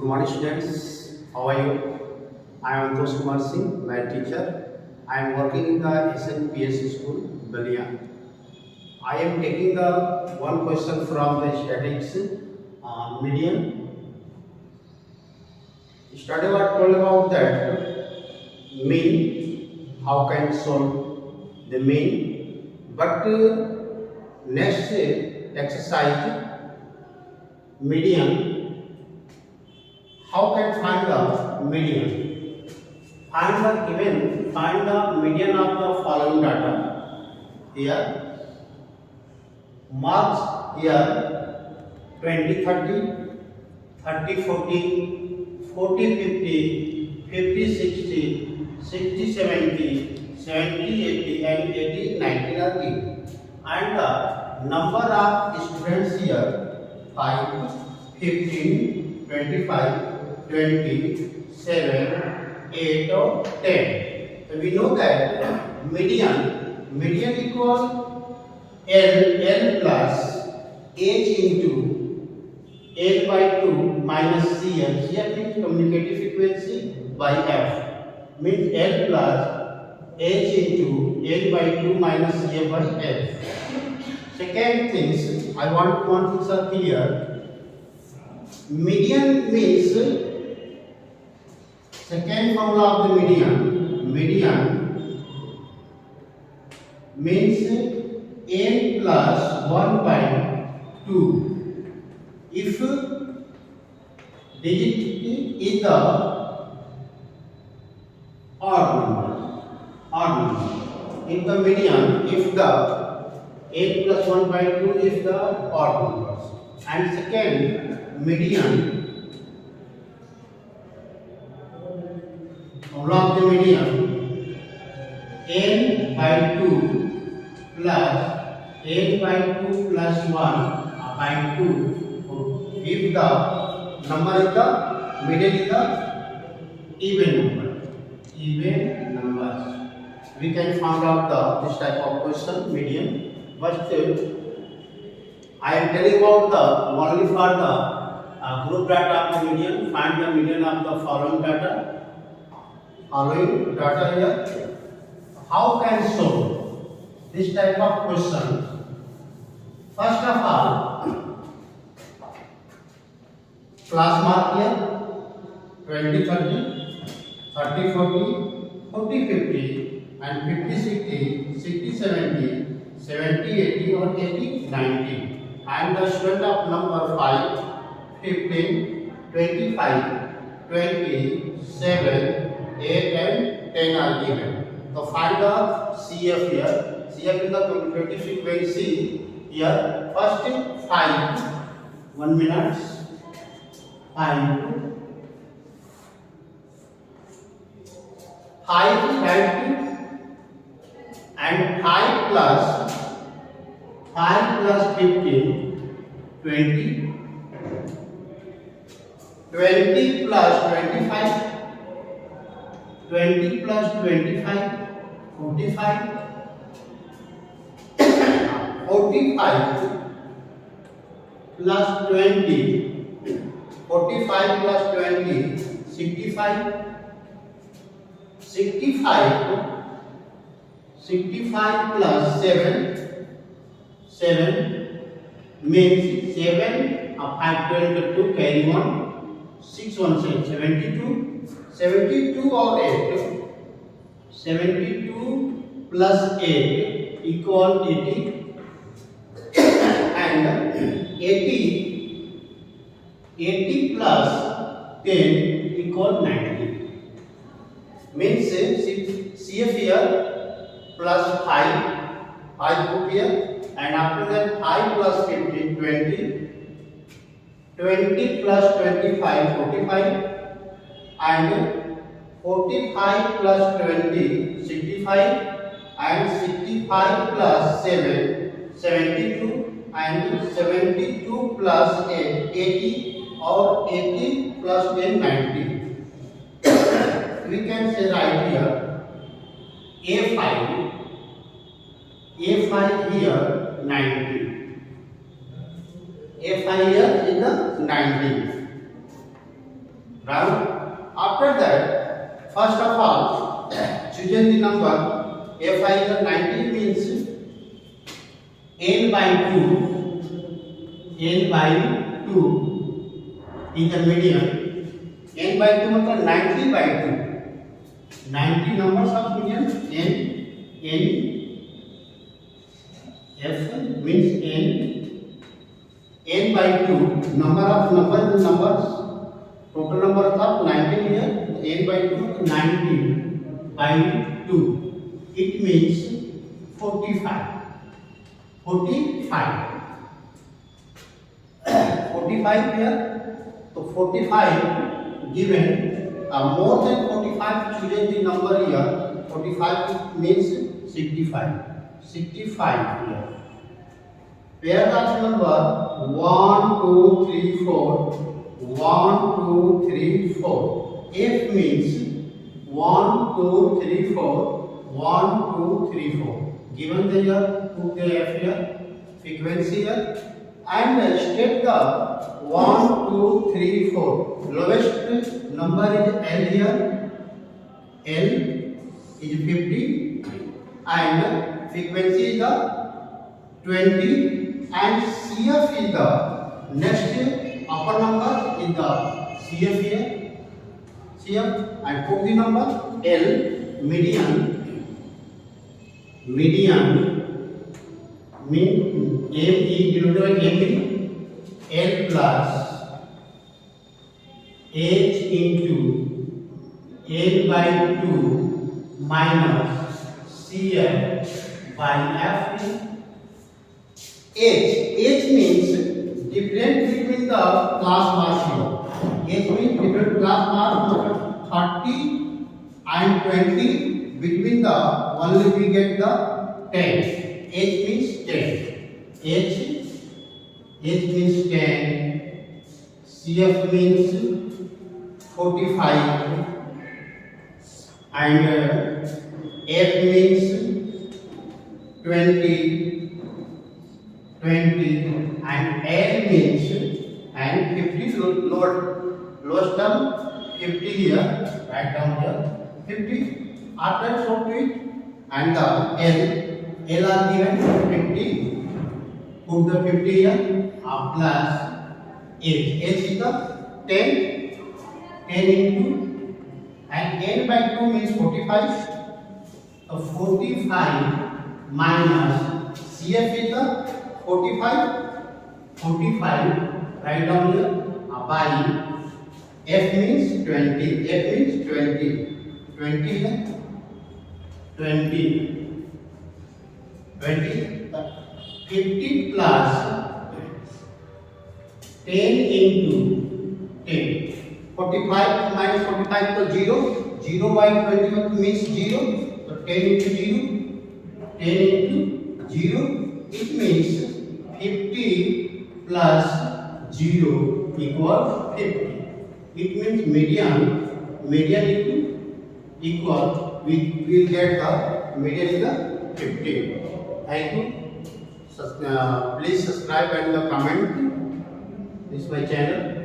Good morning, students. How are you? I am Antosh Kumar Singh, my teacher. I am working in the SNPS school, Balia. I am taking the one question from the statics median. Study what told about that mean. How can solve the mean? But next exercise median. How can find the median? Find the median of the following data. Here, marks here 20 30, 30 40, 40 50, 50 60, 60 70, 70 80 and 80 90 are given. And the number of students here 5, 15, 25, 20, 7, 8 or 10. So we know that median equals L plus H into L by 2 minus CF. CF means communicative frequency by F. Means L plus H into L by 2 minus CF by F. Second things, I want one things are clear. Median means second formula of the median means n plus 1 by 2 if digit is the odd number. In the median, if the n plus 1 by 2 is the odd numbers. And second, median of the median n by 2 plus n by 2 plus 1 by 2 if the number is the median is the even numbers. We can find out this type of question median. But I am telling about the only for the group data of the median. Find the median of the following data. Here. How can solve this type of question? First of all, class mark here 20 30, 30 40, 40 50 and 50 60, 60 70, 70 80 or 80 90. And the student of number 5, 15, 25, 20, 7, 8 and 10 are given. So find the CF here. CF is the commutative frequency here. First 5, 1 minute, 5 and 5 plus 15, 20, 20 plus 25, 20 plus 25, 45, 45 plus 20, 45 plus 20, 65, 65 plus 7 means 7 5 12 2 carry 1, 6 1 7 72, 72 or 8, 72 plus 8 equal 80 and 80 plus 10 equal 90. Means CF here plus 5 put here and after that 5 plus 15 20, 20 plus 25 45 and 45 plus 20 65 and 65 plus 7 72 and 72 plus 8 80 or 80 plus 10 90. We can say right here A5 here 90. A5 here is the 90. Right? After that, first of all, choosing the number fi is 90 means n by 2 is the median. n by 2 मतलब 90 by 2. 90 numbers of median. n f means n by 2 number of numbers. Total number of 90 here. n by 2 90 by 2. It means 45. 45 here. So 45 given more than 45 choosing the number here. 45 means 65. 65 here. Pair of number 1, 2, 3, 4. 1, 2, 3, 4. F means 1, 2, 3, 4. 1, 2, 3, 4. Given the here, put the F here, frequency here, and state the 1, 2, 3, 4. Lowest number is L here. L is 50, and frequency is the 20, and CF is the next upper number in the CF here. CF, and put the number L. Median mean M is denoted by M L plus H into L by 2 minus CF by F. H means difference between the class marks here. H means different class marks 30 and 20. Between the only we get the 10. H means 10. H means 10. CF means 45. And F means 20. And L means and 50 lowest term 50 here, write down here 50. After so to it, and the L are given 50. Put the 50 here plus H. H is the 10 into, and n by 2 means 45. So 45 minus CF is the 45. Write down here by F means 20. F means 20. 20 here. 20 50 plus 10 into 10. 45 minus 45 to 0. 0 by 20 means 0. So 10 into 0. 10 into 0. It means 50 plus 0 equals 50. It means median equal, we will get the median is the 50. Thank you. Please subscribe and comment this my channel.